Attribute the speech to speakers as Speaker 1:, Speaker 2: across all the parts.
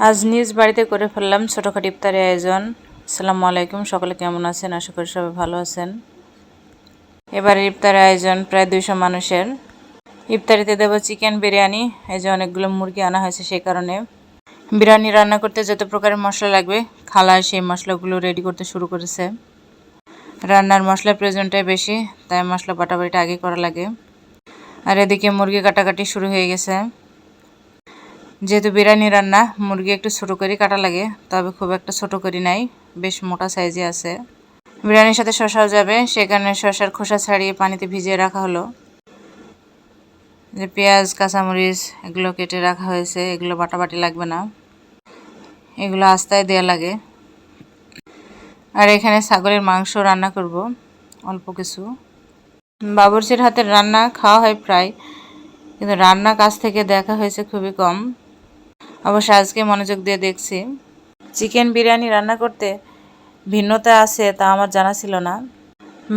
Speaker 1: আজ নিজ বাড়িতে করে ফেললাম ছোটোখাটো ইফতারি আয়োজন। আসসালামু আলাইকুম, সকলে কেমন আছেন? আশা করি সবাই ভালো আছেন। এবারে ইফতারি আয়োজন প্রায় 200 মানুষের। ইফতারিতে দেব চিকেন বিরিয়ানি। এই যে অনেকগুলো মুরগি আনা হয়েছে, সেই কারণে বিরিয়ানি রান্না করতে যত প্রকারের মশলা লাগবে খালা সেই মশলাগুলো রেডি করতে শুরু করেছে। রান্নার মশলার প্রয়োজনটাই বেশি, তাই মশলা বাটাবাটিটা আগে করা লাগে। আর এদিকে মুরগি কাটাকাটি শুরু হয়ে গেছে। যেহেতু বিরিয়ানি রান্না, মুরগি একটু ছোটো করে কাটা লাগে, তবে খুব একটা ছোটো করি নাই, বেশ মোটা সাইজে আছে। বিরিয়ানির সাথে শসাও যাবে, সেই কারণে শসার খোসা ছাড়িয়ে পানিতে ভিজিয়ে রাখা হলো। যে পেঁয়াজ কাঁচামরিচ এগুলো কেটে রাখা হয়েছে, এগুলো বাটাবাটি লাগবে না, এগুলো আস্তায় দেওয়া লাগে। আর এখানে ছাগলের মাংস রান্না করব অল্প কিছু। বাবুর্চির হাতের রান্না খাওয়া হয় প্রায়, কিন্তু রান্না কাছ থেকে দেখা হয়েছে খুবই কম। অবশ্য আজকে মনোযোগ দিয়ে দেখছি। চিকেন বিরিয়ানি রান্না করতে ভিন্নতা আছে তা আমার জানা ছিল না।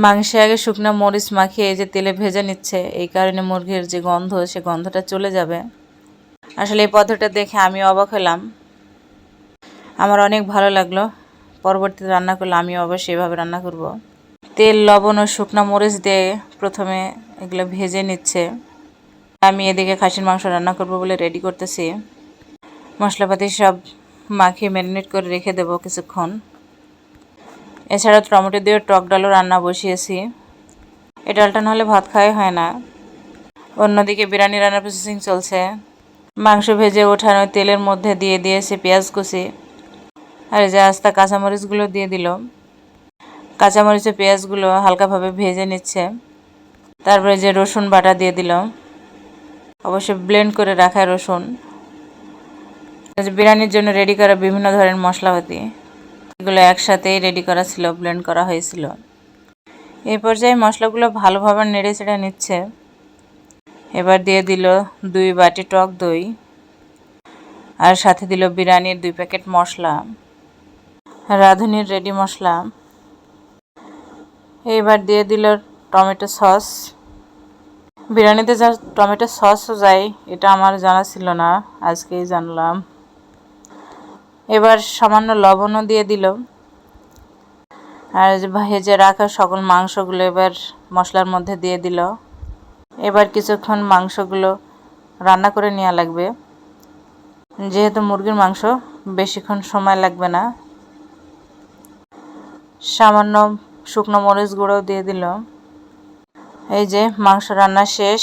Speaker 1: মাংসে আগে শুকনো মরিচ মাখিয়ে যে তেলে ভেজে নিচ্ছে, এই কারণে মুরগির যে গন্ধ, সে গন্ধটা চলে যাবে। আসলে এই পদ্ধতিটা দেখে আমি অবাক হলাম, আমার অনেক ভালো লাগলো। পরবর্তীতে রান্না করলে আমিও অবশ্যই এভাবে রান্না করব। তেল, লবণ ও শুকনো মরিচ দিয়ে প্রথমে এগুলো ভেজে নিচ্ছে। আমি এদিকে খাসির মাংস রান্না করব বলে রেডি করতেছি। মশলাপাতি সব মাখিয়ে ম্যারিনেট করে রেখে দেব কিছুক্ষণ। এছাড়া টমেটো দিয়ে টক ডালও রান্না বসিয়েছি। এই ডালটা নাহলে ভাত খাওয়াই হয় না। অন্যদিকে বিরিয়ানি রান্নার প্রসেসিং চলছে। মাংস ভেজে ওঠানো তেলের মধ্যে দিয়ে দিয়েছে পেঁয়াজ কুচি, আর যে আস্তা কাঁচামরিচগুলো দিয়ে দিল। কাঁচামরিচ ও পেঁয়াজগুলো হালকাভাবে ভেজে নিচ্ছে। তারপরে যে রসুন বাটা দিয়ে দিল, অবশ্যই ব্লেন্ড করে রাখা রসুন। বিরিয়ানির জন্য রেডি করা বিভিন্ন ধরনের মশলাপাতি, এগুলো একসাথেই রেডি করা ছিল, ব্লেন্ড করা হয়েছিল। এই পর্যায়ে মশলাগুলো ভালোভাবে নেড়ে চেড়ে নিচ্ছে। এবার দিয়ে দিল 2 বাটি টক দই, আর সাথে দিল বিরিয়ানির 2 প্যাকেট মশলা, রাঁধুনির রেডি মশলা। এইবার দিয়ে দিল টমেটো সস। বিরিয়ানিতে যা টমেটো সসও যায়, এটা আমার জানা ছিল না, আজকেই জানলাম। এবার সামান্য লবণও দিয়ে দিল। আর ভেজে রাখা সকল মাংসগুলো এবার মশলার মধ্যে দিয়ে দিল। এবার কিছুক্ষণ মাংসগুলো রান্না করে নেওয়া লাগবে, যেহেতু মুরগির মাংস বেশিক্ষণ সময় লাগবে না। সামান্য শুকনো মরিচ গুঁড়ো দিয়ে দিল। এই যে মাংস রান্না শেষ।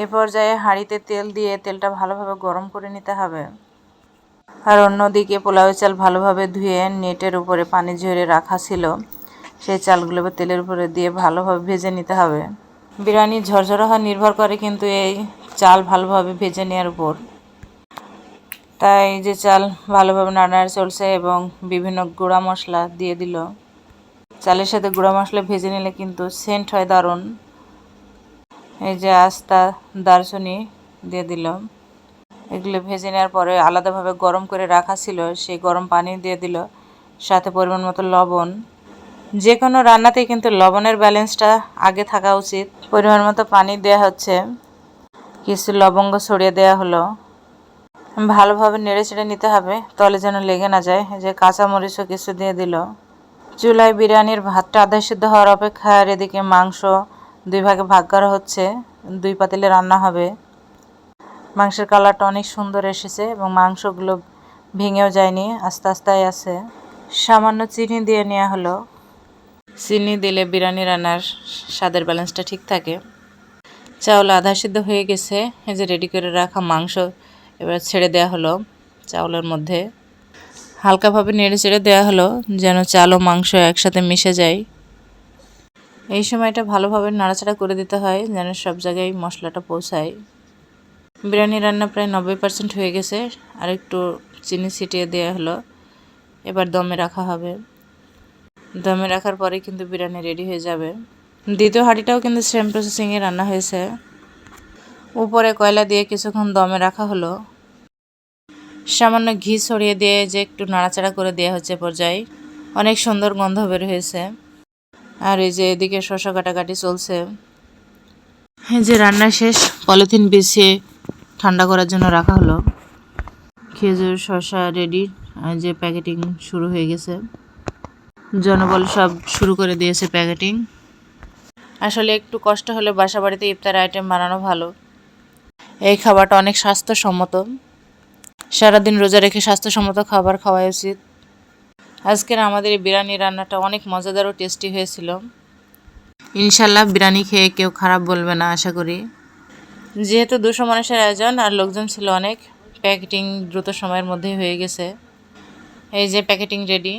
Speaker 1: এ পর্যায়ে হাঁড়িতে তেল দিয়ে তেলটা ভালোভাবে গরম করে নিতে হবে। আর অন্যদিকে পোলাও চাল ভালোভাবে ধুয়ে নেটের উপরে পানি ঝরিয়ে রাখা ছিল, সেই চালগুলো তেলের উপরে দিয়ে ভালোভাবে ভেজে নিতে হবে। বিরিয়ানি ঝরঝরা হওয়া নির্ভর করে কিন্তু এই চাল ভালোভাবে ভেজে নেওয়ার উপর। তাই যে চাল ভালোভাবে নাড়ানাড়া চলছে এবং বিভিন্ন গুঁড়া মশলা দিয়ে দিল। চালের সাথে গুঁড়া মশলা ভেজে নিলে কিন্তু সেন্ট হয় দারুণ। এই যে আস্তা দারচিনি দিয়ে দিল। এগুলো ভেজে নেওয়ার পরে আলাদাভাবে গরম করে রাখা ছিল, সেই গরম পানি দিয়ে দিল, সাথে পরিমাণ মতো লবণ। যে কোনো রান্নাতেই কিন্তু লবণের ব্যালেন্সটা আগে থাকা উচিত। পরিমাণ মতো পানি দেওয়া হচ্ছে, কিছু লবঙ্গ ছড়িয়ে দেওয়া হলো। ভালোভাবে নেড়ে চেড়ে নিতে হবে, তলে যেন লেগে না যায়। যে কাঁচামরিচও কিছু দিয়ে দিল। চুলায় বিরিয়ানির ভাতটা আধা সিদ্ধ হওয়ার অপেক্ষা, আর এদিকে মাংস 2 ভাগে ভাগ করা হচ্ছে। 2 পাতিলে রান্না হবে। মাংসের কালারটা অনেক সুন্দর এসেছে এবং মাংসগুলো ভেঙেও যায়নি, আস্তে আস্তে আছে। সামান্য চিনি দিয়ে নেওয়া হলো। চিনি দিলে বিরিয়ানি রান্নার স্বাদের ব্যালেন্সটা ঠিক থাকে। চাউল আধা সিদ্ধ হয়ে গেছে। এই যে রেডি করে রাখা মাংস এবার ছেড়ে দেওয়া হলো চাউলের মধ্যে। হালকাভাবে নেড়ে চেড়ে দেওয়া হলো যেন চাল ও মাংস একসাথে মিশে যায়। এই সময়টা ভালোভাবে নাড়াচাড়া করে দিতে হয় যেন সব জায়গায় মশলাটা পৌঁছায়। বিরিয়ানি রান্না প্রায় 90% হয়ে গেছে, আর একটু চিনি ছিটিয়ে দেওয়া হলো। এবার দমে রাখা হবে। দমে রাখার পরে কিন্তু বিরিয়ানি রেডি হয়ে যাবে। দ্বিতীয় হাঁড়িটাও কিন্তু সেম প্রসেসিংয়ে রান্না হয়েছে। উপরে কয়লা দিয়ে কিছুক্ষণ দমে রাখা হলো। সামান্য ঘি ছড়িয়ে দিয়ে যে একটু নাড়াচাড়া করে দেওয়া হচ্ছে পর্যায়ে। অনেক সুন্দর গন্ধ বের হয়েছে। আর এই যে এদিকে শসা কাটাকাটি চলছে। এই যে রান্না শেষ, পলিথিন বিছিয়ে ঠান্ডা করার জন্য রাখা হলো। খেজুর শসা রেডি, যে প্যাকেটিং শুরু হয়ে গেছে। জনবল সব শুরু করে দিয়েছে প্যাকেটিং। আসলে একটু কষ্ট হলে বাসা বাড়িতে ইফতার আইটেম বানানো ভালো। এই খাবারটা অনেক স্বাস্থ্যসম্মত। সারাদিন রোজা রেখে স্বাস্থ্যসম্মত খাবার খাওয়া উচিত। আজকের আমাদের এই বিরিয়ানি রান্নাটা অনেক মজাদার ও টেস্টি হয়েছিল। ইনশাল্লাহ বিরিয়ানি খেয়ে কেউ খারাপ বলবে না আশা করি। যেহেতু 200 মানুষের আয়োজন আর লোকজন ছিল অনেক, প্যাকেটিং দ্রুত সময়ের মধ্যেই হয়ে গেছে। এই যে প্যাকেটিং রেডি,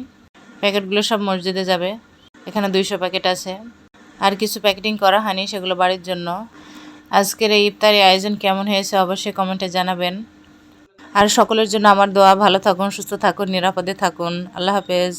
Speaker 1: প্যাকেটগুলো সব মসজিদে যাবে। এখানে 200 প্যাকেট আছে, আর কিছু প্যাকেটিং করা হয়নি, সেগুলো বাড়ির জন্য। আজকের এই ইফতারি আয়োজন কেমন হয়েছে অবশ্যই কমেন্টে জানাবেন। আর সকলের জন্য আমার দোয়া, ভালো থাকুন, সুস্থ থাকুন, নিরাপদে থাকুন। আল্লাহ হাফেজ।